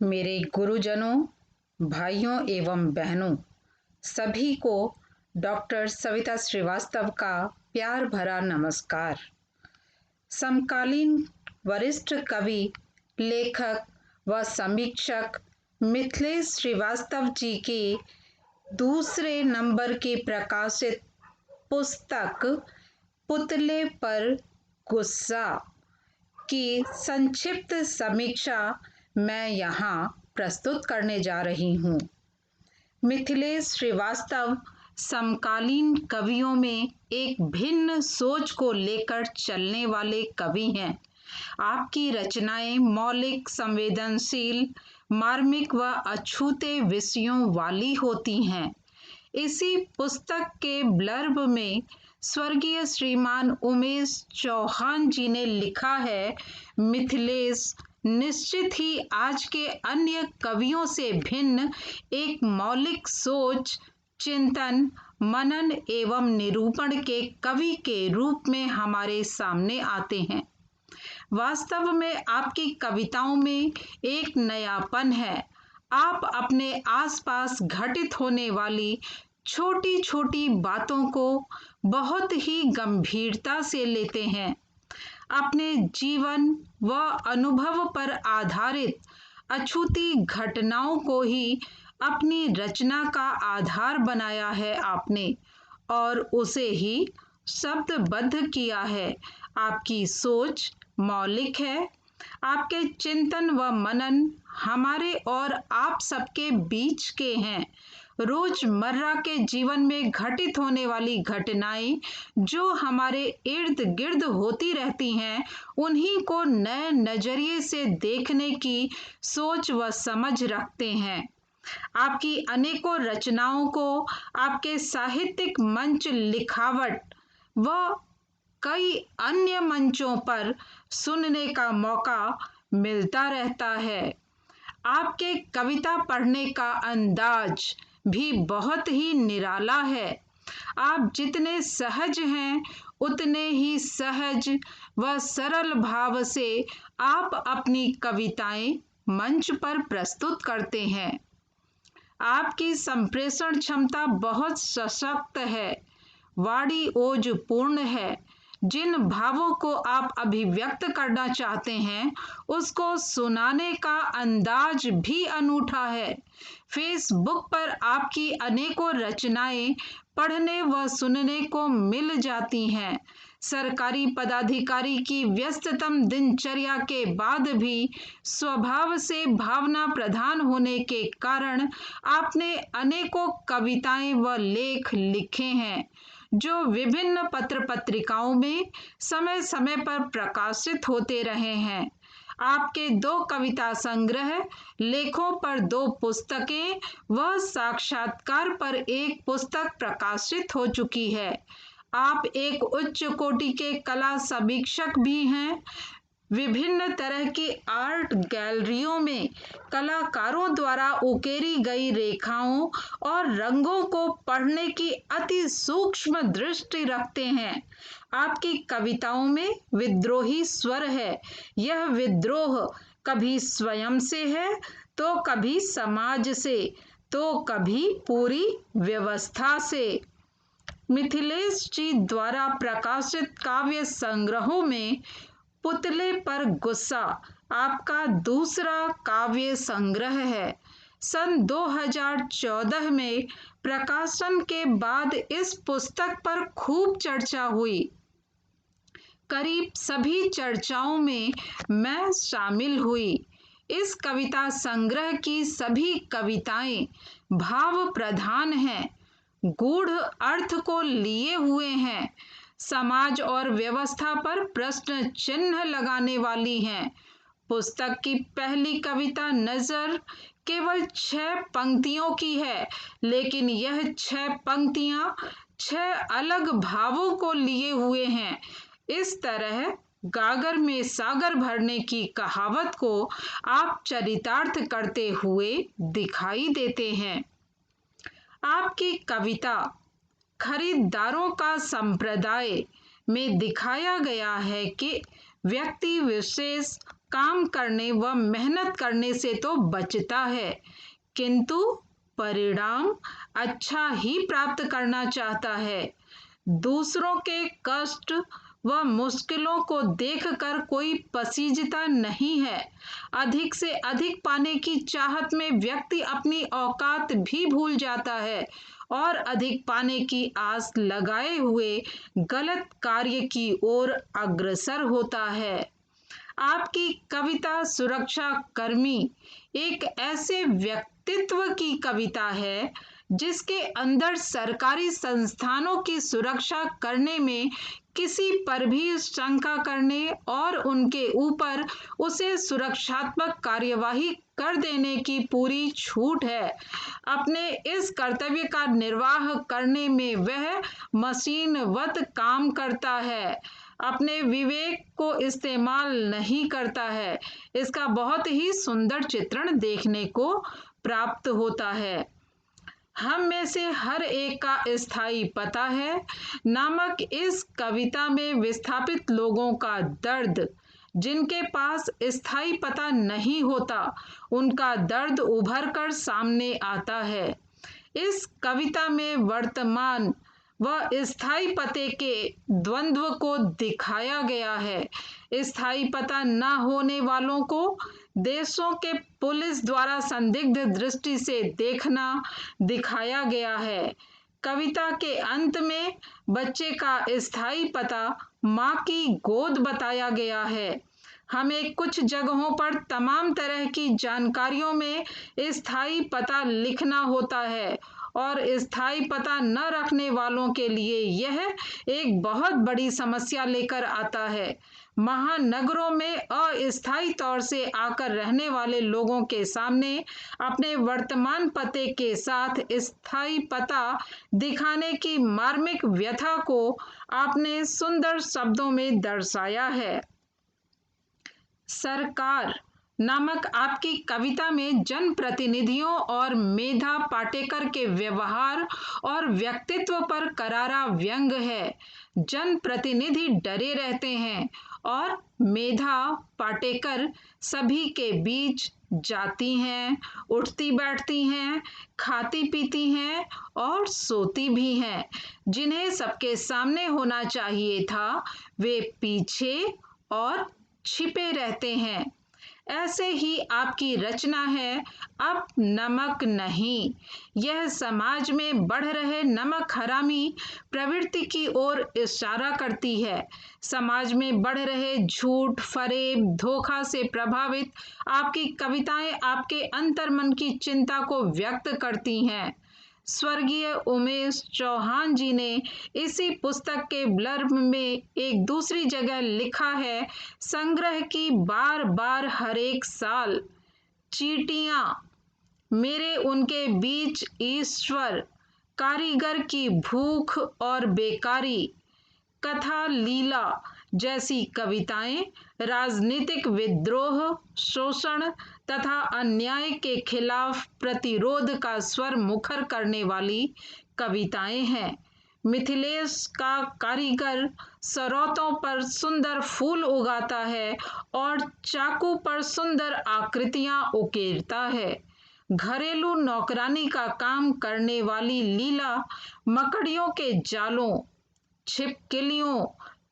मेरे गुरुजनों, भाइयों एवं बहनों, सभी को डॉक्टर सविता श्रीवास्तव का प्यार भरा नमस्कार। समकालीन वरिष्ठ कवि, लेखक व समीक्षक मिथिलेश श्रीवास्तव जी की दूसरे नंबर की प्रकाशित पुस्तक पुतले पर गुस्सा की संक्षिप्त समीक्षा मैं यहाँ प्रस्तुत करने जा रही हूँ। मिथिलेश श्रीवास्तव समकालीन कवियों में एक भिन्न सोच को लेकर चलने वाले कवि हैं। आपकी रचनाएं मौलिक, संवेदनशील, मार्मिक व अछूते विषयों वाली होती हैं। इसी पुस्तक के ब्लर्ब में स्वर्गीय श्रीमान उमेश चौहान जी ने लिखा है, मिथिलेश निश्चित ही आज के अन्य कवियों से भिन्न एक मौलिक सोच, चिंतन, मनन एवं निरूपण के कवि के रूप में हमारे सामने आते हैं। वास्तव में आपकी कविताओं में एक नयापन है। आप अपने आसपास घटित होने वाली छोटी छोटी बातों को बहुत ही गंभीरता से लेते हैं। अपने जीवन व अनुभव पर आधारित अछूती घटनाओं को ही अपनी रचना का आधार बनाया है आपने, और उसे ही शब्दबद्ध किया है। आपकी सोच मौलिक है। आपके चिंतन व मनन हमारे और आप सबके बीच के हैं। रोजमर्रा के जीवन में घटित होने वाली घटनाएं जो हमारे इर्द गिर्द होती रहती हैं, उन्हीं को नए नजरिए से देखने की सोच व समझ रखते हैं। आपकी अनेकों रचनाओं को आपके साहित्यिक मंच, लिखावट व कई अन्य मंचों पर सुनने का मौका मिलता रहता है। आपके कविता पढ़ने का अंदाज भी बहुत ही निराला है। आप जितने सहज हैं, उतने ही सहज व सरल भाव से आप अपनी कविताएं मंच पर प्रस्तुत करते हैं। आपकी संप्रेषण क्षमता बहुत सशक्त है, वाणी ओज पूर्ण है। जिन भावों को आप अभिव्यक्त करना चाहते हैं, उसको सुनाने का अंदाज भी अनूठा है। फेसबुक पर आपकी अनेकों रचनाएं पढ़ने व सुनने को मिल जाती हैं। सरकारी पदाधिकारी की व्यस्ततम दिनचर्या के बाद भी स्वभाव से भावना प्रधान होने के कारण आपने अनेकों कविताएं व लेख लिखे हैं, जो विभिन्न पत्र पत्रिकाओं में समय समय पर प्रकाशित होते रहे हैं। आपके 2 कविता संग्रह, लेखों पर 2 पुस्तकें व साक्षात्कार पर 1 पुस्तक प्रकाशित हो चुकी है। आप एक उच्च कोटि के कला समीक्षक भी हैं। विभिन्न तरह की आर्ट गैलरियों में कलाकारों द्वारा उकेरी गई रेखाओं और रंगों को पढ़ने की अति सूक्ष्म दृष्टि रखते हैं। आपकी कविताओं में विद्रोही स्वर है। यह विद्रोह कभी स्वयं से है, तो कभी समाज से, तो कभी पूरी व्यवस्था से। मिथिलेश जी द्वारा प्रकाशित काव्य संग्रहों में पुतले पर गुस्सा आपका दूसरा काव्य संग्रह है। सन 2014 में प्रकाशन के बाद इस पुस्तक पर खूब चर्चा हुई। करीब सभी चर्चाओं में मैं शामिल हुई। इस कविता संग्रह की सभी कविताएं भाव प्रधान हैं, गूढ़ अर्थ को लिए हुए हैं, समाज और व्यवस्था पर प्रश्न चिन्ह लगाने वाली हैं। पुस्तक की पहली कविता नजर केवल 6 पंक्तियों की है, लेकिन यह 6 पंक्तियां 6 अलग भावों को लिए हुए हैं। इस तरह गागर में सागर भरने की कहावत को आप चरितार्थ करते हुए दिखाई देते हैं। आपकी कविता खरीदारों का संप्रदाय में दिखाया गया है कि व्यक्ति विशेष काम करने व मेहनत करने से तो बचता है, किंतु परिणाम अच्छा ही प्राप्त करना चाहता है। दूसरों के कष्ट व मुश्किलों को देखकर कोई पसीजता नहीं है। अधिक से अधिक पाने की चाहत में व्यक्ति अपनी औकात भी भूल जाता है और अधिक पाने की आस लगाए हुए गलत कार्य की ओर अग्रसर होता है। आपकी कविता सुरक्षा कर्मी एक ऐसे व्यक्तित्व की कविता है जिसके अंदर सरकारी संस्थानों की सुरक्षा करने में किसी पर भी शंका करने और उनके ऊपर उसे सुरक्षात्मक कार्यवाही कर देने की पूरी छूट है। अपने इस कर्तव्य का निर्वाह करने में वह मशीनवत काम करता है, अपने विवेक को इस्तेमाल नहीं करता है। इसका बहुत ही सुंदर चित्रण देखने को प्राप्त होता है। हम में से हर एक का स्थायी पता है नामक इस कविता में विस्थापित लोगों का दर्द, जिनके पास स्थायी पता नहीं होता, उनका दर्द उभर कर सामने आता है। इस कविता में वर्तमान व स्थायी पते के द्वंद्व को दिखाया गया है। स्थायी पता न होने वालों को देशों के पुलिस द्वारा संदिग्ध दृष्टि से देखना दिखाया गया है। कविता के अंत में बच्चे का स्थायी पता माँ की गोद बताया गया है। हमें कुछ जगहों पर तमाम तरह की जानकारियों में स्थायी पता लिखना होता है और स्थायी पता न रखने वालों के लिए यह एक बहुत बड़ी समस्या लेकर आता है। महानगरों में अस्थायी तौर से आकर रहने वाले लोगों के सामने अपने वर्तमान पते के साथ स्थायी पता दिखाने की मार्मिक व्यथा को आपने सुंदर शब्दों में दर्शाया है। सरकार नामक आपकी कविता में जनप्रतिनिधियों और मेधा पाटेकर के व्यवहार और व्यक्तित्व पर करारा व्यंग है। जनप्रतिनिधि डरे रहते हैं और मेधा पाटेकर सभी के बीच जाती हैं, उठती बैठती हैं, खाती पीती हैं और सोती भी हैं। जिन्हें सबके सामने होना चाहिए था वे पीछे और छिपे रहते हैं। ऐसे ही आपकी रचना है अब नमक नहीं। यह समाज में बढ़ रहे नमक हरामी प्रवृत्ति की ओर इशारा करती है। समाज में बढ़ रहे झूठ, फरेब, धोखा से प्रभावित आपकी कविताएं आपके अंतर्मन की चिंता को व्यक्त करती हैं। स्वर्गीय उमेश चौहान जी ने इसी पुस्तक के ब्लर्ब में एक दूसरी जगह लिखा है, संग्रह की बार बार हर एक साल चींटियां मेरे उनके बीच ईश्वर, कारीगर की भूख और बेकारी, कथा लीला जैसी कविताएं राजनीतिक विद्रोह, शोषण तथा अन्याय के खिलाफ प्रतिरोध का स्वर मुखर करने वाली कविताएं हैं। मिथिलेश का कारीगर सरौतों पर सुंदर फूल उगाता है और चाकू पर सुंदर आकृतियां उकेरता है। घरेलू नौकरानी का काम करने वाली लीला मकड़ियों के जालों, छिपकलियों,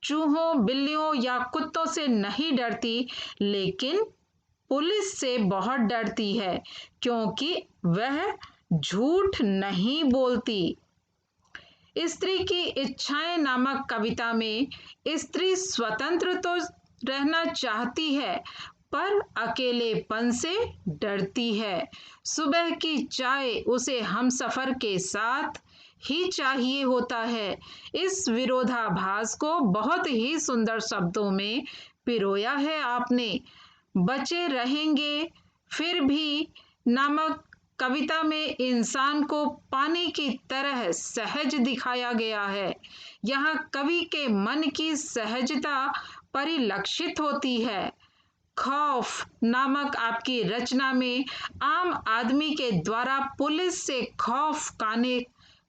चूहों, बिल्लियों या कुत्तों से नहीं डरती, लेकिन पुलिस से बहुत डरती है क्योंकि वह झूठ नहीं बोलती। स्त्री की इच्छाएं नामक कविता में स्त्री स्वतंत्र तो रहना चाहती है पर अकेलेपन से डरती है। सुबह की चाय उसे हमसफर के साथ ही चाहिए होता है। इस विरोधाभास को बहुत ही सुंदर शब्दों में पिरोया है आपने। बचे रहेंगे फिर भी नामक कविता में इंसान को पानी की तरह सहज दिखाया गया है। यहाँ कवि के मन की सहजता परिलक्षित होती है। खौफ नामक आपकी रचना में आम आदमी के द्वारा पुलिस से खौफ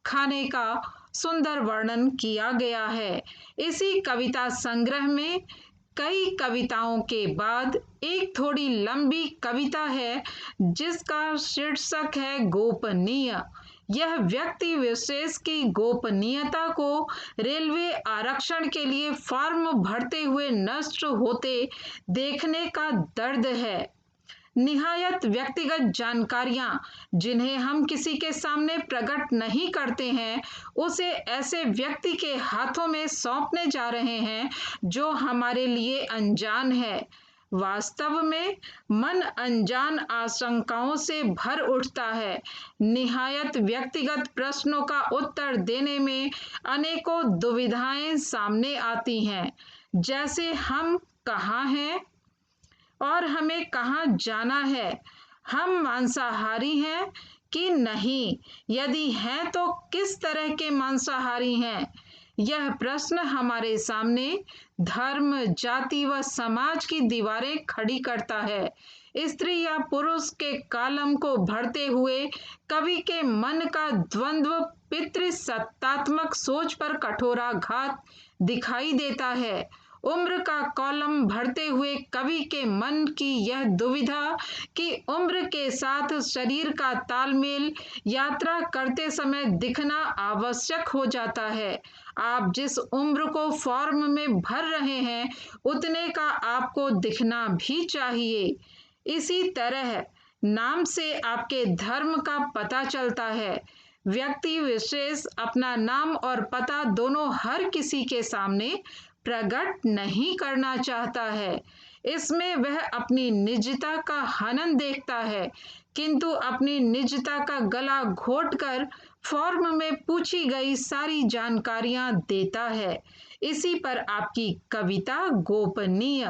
खाने का सुंदर वर्णन किया गया है। इसी कविता संग्रह में कई कविताओं के बाद एक थोड़ी लंबी कविता है जिसका शीर्षक है गोपनीय। यह व्यक्ति विशेष की गोपनीयता को रेलवे आरक्षण के लिए फॉर्म भरते हुए नष्ट होते देखने का दर्द है। निहायत व्यक्तिगत जानकारियां जिन्हें हम किसी के सामने प्रकट नहीं करते हैं, उसे ऐसे व्यक्ति के हाथों में सौंपने जा रहे हैं जो हमारे लिए अनजान है। वास्तव में मन अनजान आशंकाओं से भर उठता है। निहायत व्यक्तिगत प्रश्नों का उत्तर देने में अनेकों दुविधाएं सामने आती हैं, जैसे हम कहाँ हैं और हमें कहाँ जाना है, हम मांसाहारी हैं कि नहीं, यदि हैं तो किस तरह के मांसाहारी हैं। यह प्रश्न हमारे सामने धर्म, जाति व समाज की दीवारें खड़ी करता है। स्त्री या पुरुष के कॉलम को भरते हुए कवि के मन का द्वंद्व पितृसत्तात्मक सोच पर कठोराघात दिखाई देता है। उम्र का कॉलम भरते हुए कवि के मन की यह दुविधा कि उम्र के साथ शरीर का तालमेल यात्रा करते समय दिखना आवश्यक हो जाता है। आप जिस उम्र को फॉर्म में भर रहे हैं, उतने का आपको दिखना भी चाहिए। इसी तरह नाम से आपके धर्म का पता चलता है। व्यक्ति विशेष अपना नाम और पता दोनों हर किसी के सामने प्रकट नहीं करना चाहता है। इसमें वह अपनी निजता का हनन देखता है, किंतु अपनी निजता का गला घोटकर फॉर्म में पूछी गई सारी जानकारियां देता है। इसी पर आपकी कविता गोपनीय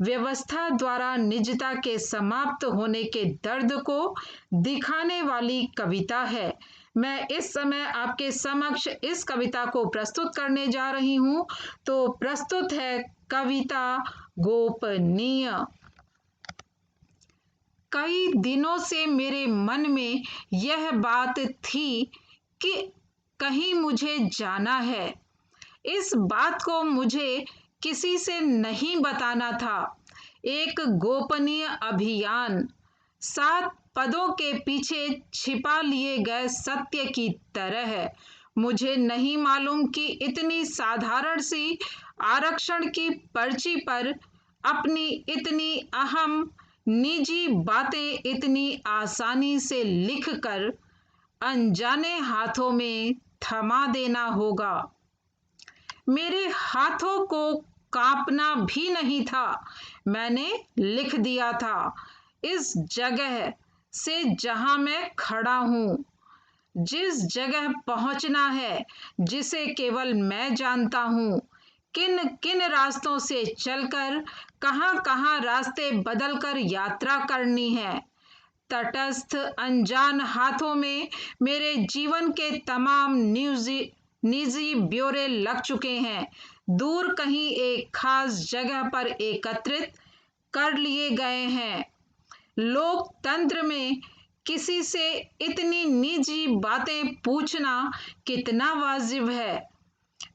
व्यवस्था द्वारा निजता के समाप्त होने के दर्द को दिखाने वाली कविता है। मैं इस समय आपके समक्ष इस कविता को प्रस्तुत करने जा रही हूं। तो प्रस्तुत है कविता गोपनीय। कई दिनों से मेरे मन में यह बात थी कि कहीं मुझे जाना है। इस बात को मुझे किसी से नहीं बताना था। एक गोपनीय अभियान, 7 पदों के पीछे छिपा लिए गए सत्य की तरह है। मुझे नहीं मालूम कि इतनी साधारण सी आरक्षण की पर्ची पर अपनी इतनी अहम निजी बातें इतनी आसानी से लिखकर अनजाने हाथों में थमा देना होगा। मेरे हाथों को कांपना भी नहीं था, मैंने लिख दिया था। इस जगह से जहां मैं खड़ा हूं, जिस जगह पहुंचना है, जिसे केवल मैं जानता हूं, किन किन रास्तों से चलकर कहां कहां रास्ते बदलकर यात्रा करनी है। तटस्थ अनजान हाथों में मेरे जीवन के तमाम निजी ब्यौरे लग चुके हैं। दूर कहीं एक खास जगह पर एकत्रित कर लिए गए हैं। लोकतंत्र में किसी से इतनी निजी बातें पूछना कितना वाजिब है।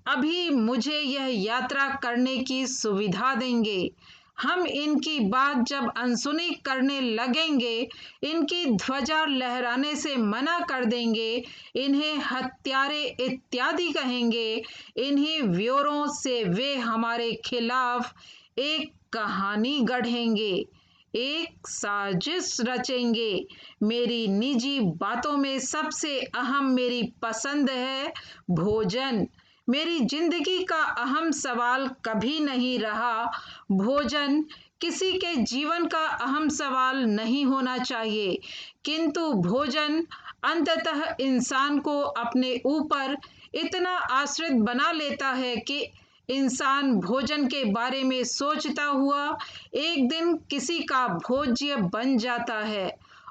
अभी मुझे यह यात्रा करने की सुविधा देंगे। हम इनकी बात जब अनसुनी करने लगेंगे, इनकी ध्वजा लहराने से मना कर देंगे, इन्हें हत्यारे इत्यादि कहेंगे, इन्हीं ब्यौरों से वे हमारे खिलाफ एक कहानी गढ़ेंगे, एक साजिश रचेंगे। मेरी निजी बातों में सबसे अहम मेरी पसंद है भोजन। मेरी जिंदगी का अहम सवाल कभी नहीं रहा भोजन। किसी के जीवन का अहम सवाल नहीं होना चाहिए, किंतु भोजन अंततः इंसान को अपने ऊपर इतना आश्रित बना लेता है कि इंसान भोजन के बारे में सोचता हुआ एक दिन किसी का भोज्य बन जाता है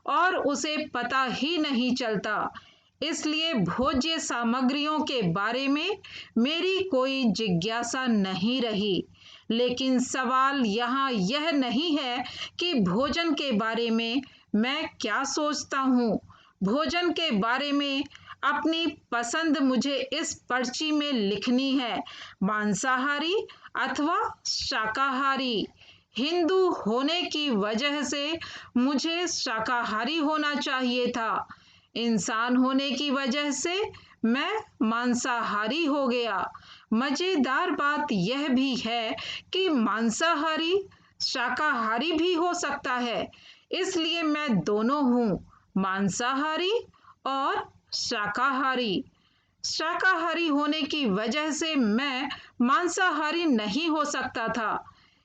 और उसे पता ही नहीं चलता। इसलिए भोज्य सामग्रियों के बारे में मेरी कोई जिज्ञासा नहीं रही। लेकिन सवाल यहाँ यह नहीं है कि भोजन के बारे में मैं क्या सोचता हूँ। भोजन के बारे में अपनी पसंद मुझे इस पर्ची में लिखनी है। मांसाहारी अथवा शाकाहारी। हिंदू होने की वजह से मुझे शाकाहारी होना चाहिए था। इंसान होने की वजह से मैं मांसाहारी हो गया। मजेदार बात यह भी है कि मांसाहारी शाकाहारी भी हो सकता है, इसलिए मैं दोनों हूँ, मांसाहारी और शाकाहारी। शाकाहारी होने की वजह से मैं मांसाहारी नहीं हो सकता था।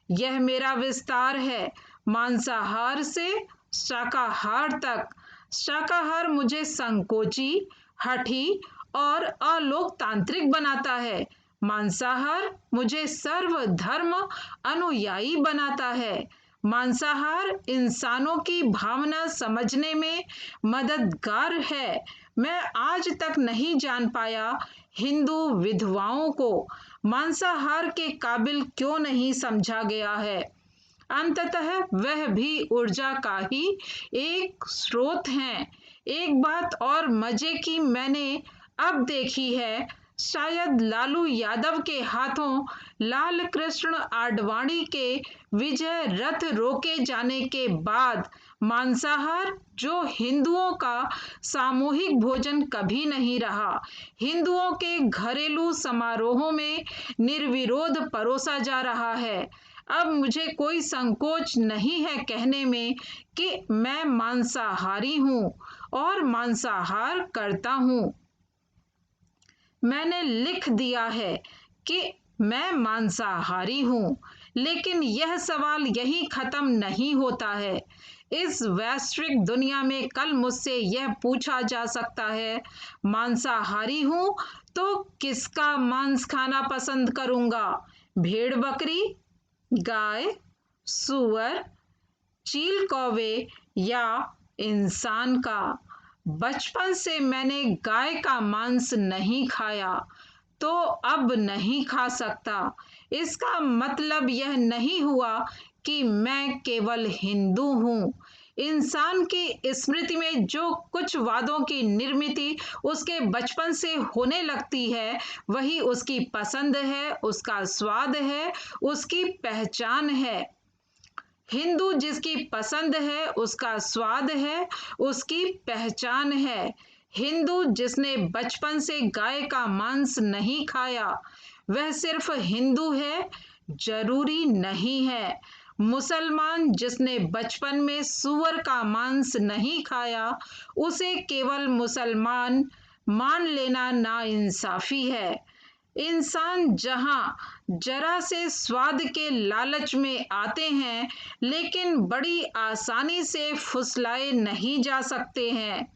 यह मेरा विस्तार है, मांसाहार से शाकाहार तक। शाकाहार मुझे संकोची, हठी और अलोकतांत्रिक बनाता है। मांसाहार मुझे सर्वधर्म अनुयायी बनाता है। मांसाहार इंसानों की भावना समझने में मददगार है। मैं आज तक नहीं जान पाया हिंदू विधवाओं को मांसाहार के काबिल क्यों नहीं समझा गया है। अंततः वह भी ऊर्जा का ही एक स्रोत हैं। एक बात और मजे की मैंने अब देखी है, शायद लालू यादव के हाथों लाल कृष्ण आडवाणी के विजय रथ रोके जाने के बाद मांसाहार जो हिंदुओं का सामूहिक भोजन कभी नहीं रहा, हिंदुओं के घरेलू समारोहों में निर्विरोध परोसा जा रहा है। अब मुझे कोई संकोच नहीं है कहने में कि मैं मांसाहारी हूँ और मांसाहार करता हूँ। मैंने लिख दिया है कि मैं मांसाहारी हूँ, लेकिन यह सवाल यही खत्म नहीं होता है। इस वैश्विक दुनिया में कल मुझसे यह पूछा जा सकता है, मांसाहारी हूँ तो किसका मांस खाना पसंद करूँगा? भेड़ बकरी, गाय, सूअर, चील कौवे या इंसान का? बचपन से मैंने गाय का मांस नहीं खाया, तो अब नहीं खा सकता। इसका मतलब यह नहीं हुआ कि मैं केवल हिंदू हूँ। इंसान की स्मृति में जो कुछ वादों की निर्मित उसके बचपन से होने लगती है, वही उसकी पसंद है, उसका स्वाद है, उसकी पहचान है। हिंदू जिसकी पसंद है, उसका स्वाद है, उसकी पहचान है। हिंदू जिसने बचपन से गाय का मांस नहीं खाया, वह सिर्फ हिंदू है, जरूरी नहीं है। मुसलमान जिसने बचपन में सूअर का मांस नहीं खाया, उसे केवल मुसलमान मान लेना नाइंसाफी है। इंसान जहां जरा से स्वाद के लालच में आते हैं, लेकिन बड़ी आसानी से फुसलाए नहीं जा सकते हैं।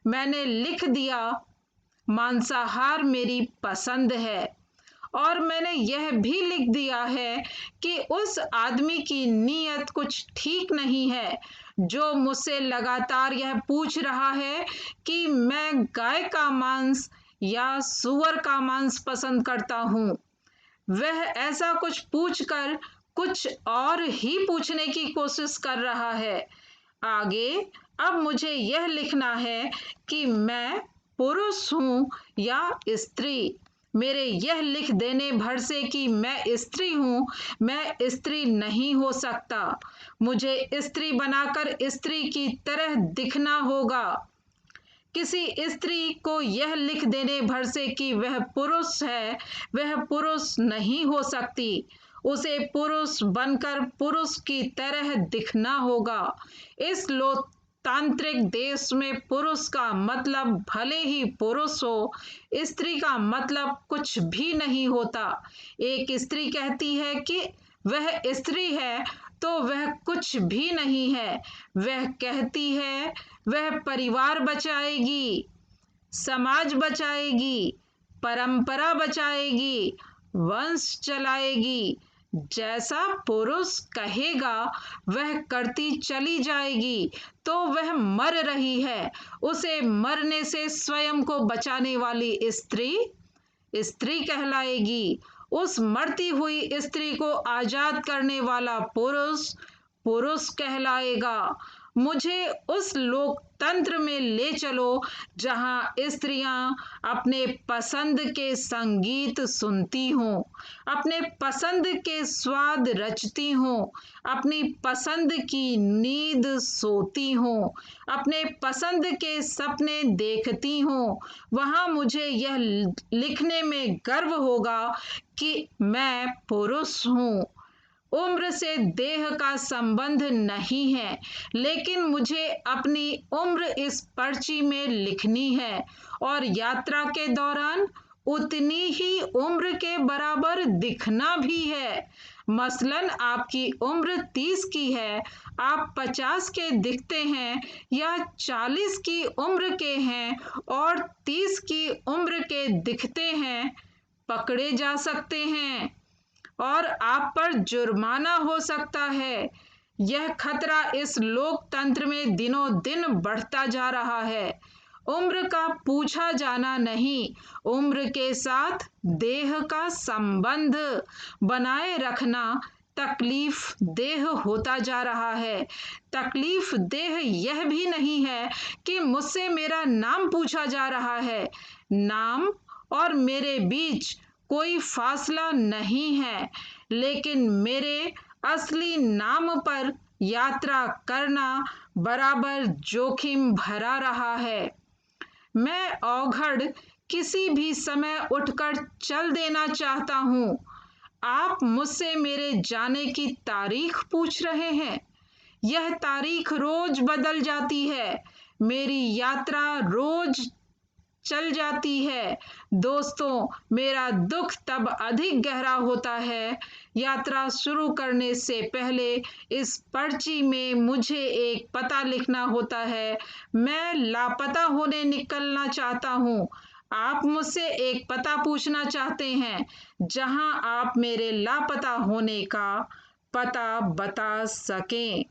मैंने लिख दिया, मांसाहार मेरी पसंद है। और मैंने यह भी लिख दिया है कि उस आदमी की नीयत कुछ ठीक नहीं है जो मुझसे लगातार यह पूछ रहा है कि मैं गाय का मांस या सूअर का मांस पसंद करता हूँ। वह ऐसा कुछ पूछकर कुछ और ही पूछने की कोशिश कर रहा है। आगे अब मुझे यह लिखना है कि मैं पुरुष हूँ या स्त्री। मेरे यह लिख देने भर से कि मैं स्त्री हूँ, मैं स्त्री नहीं हो सकता। मुझे स्त्री बनाकर स्त्री की तरह दिखना होगा। किसी स्त्री को यह लिख देने भर से कि वह पुरुष है, वह पुरुष नहीं हो सकती। उसे पुरुष बनकर पुरुष की तरह दिखना होगा। इस लोकतांत्रिक देश में पुरुष का मतलब भले ही पुरुष हो, स्त्री का मतलब कुछ भी नहीं होता। एक स्त्री कहती है कि वह स्त्री है, तो वह कुछ भी नहीं है। वह कहती है वह परिवार बचाएगी, समाज बचाएगी, परंपरा बचाएगी, वंश चलाएगी। जैसा पुरुष कहेगा वह करती चली जाएगी, तो वह मर रही है। उसे मरने से स्वयं को बचाने वाली स्त्री स्त्री कहलाएगी। उस मरती हुई स्त्री को आजाद करने वाला पुरुष पुरुष कहलाएगा। मुझे उस लोकतंत्र में ले चलो जहां स्त्रियां अपने पसंद के संगीत सुनती हों, अपने पसंद के स्वाद रचती हों, अपनी पसंद की नींद सोती हों, अपने पसंद के सपने देखती हों। वहां मुझे यह लिखने में गर्व होगा कि मैं पुरुष हूं। उम्र से देह का संबंध नहीं है, लेकिन मुझे अपनी उम्र इस पर्ची में लिखनी है और यात्रा के दौरान उतनी ही उम्र के बराबर दिखना भी है। मसलन आपकी उम्र 30 की है, आप 50 के दिखते हैं या 40 की उम्र के हैं और 30 की उम्र के दिखते हैं, पकड़े जा सकते हैं और आप पर जुर्माना हो सकता है। यह खतरा इस लोकतंत्र में दिनों दिन बढ़ता जा रहा है। उम्र का पूछा जाना नहीं, उम्र के साथ देह का संबंध बनाए रखना तकलीफ देह होता जा रहा है। तकलीफ देह यह भी नहीं है कि मुझसे मेरा नाम पूछा जा रहा है। नाम और मेरे बीच कोई फासला नहीं है, लेकिन मेरे असली नाम पर यात्रा करना बराबर जोखिम भरा रहा है। मैं अवघड़ किसी भी समय उठकर चल देना चाहता हूं। आप मुझसे मेरे जाने की तारीख पूछ रहे हैं। यह तारीख रोज बदल जाती है। मेरी यात्रा रोज चल जाती है। दोस्तों, मेरा दुख तब अधिक गहरा होता है। यात्रा शुरू करने से पहले इस पर्ची में मुझे एक पता लिखना होता है। मैं लापता होने निकलना चाहता हूँ। आप मुझसे एक पता पूछना चाहते हैं जहां आप मेरे लापता होने का पता बता सकें।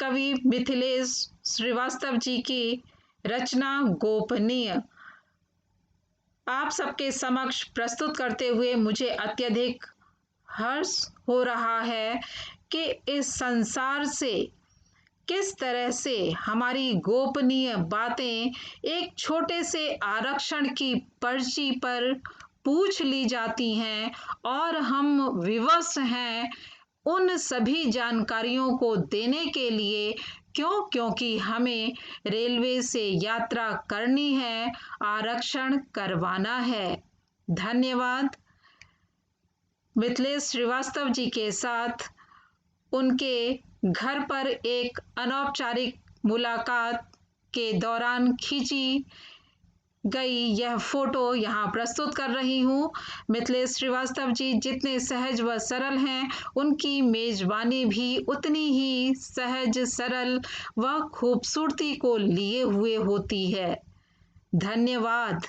कवि मिथिलेश श्रीवास्तव जी की रचना गोपनीय आप सबके समक्ष प्रस्तुत करते हुए मुझे अत्यधिक हर्ष हो रहा है कि इस संसार से किस तरह से हमारी गोपनीय बातें एक छोटे से आरक्षण की पर्ची पर पूछ ली जाती हैं और हम विवश हैं उन सभी जानकारियों को देने के लिए। क्योंकि हमें रेलवे से यात्रा करनी है, आरक्षण करवाना है। धन्यवाद। मिथिलेश श्रीवास्तव जी के साथ उनके घर पर एक अनौपचारिक मुलाकात के दौरान खींची गई यह फोटो यहाँ प्रस्तुत कर रही हूँ। मिथिलेश श्रीवास्तव जी जितने सहज व सरल हैं, उनकी मेजबानी भी उतनी ही सहज, सरल व खूबसूरती को लिए हुए होती है। धन्यवाद।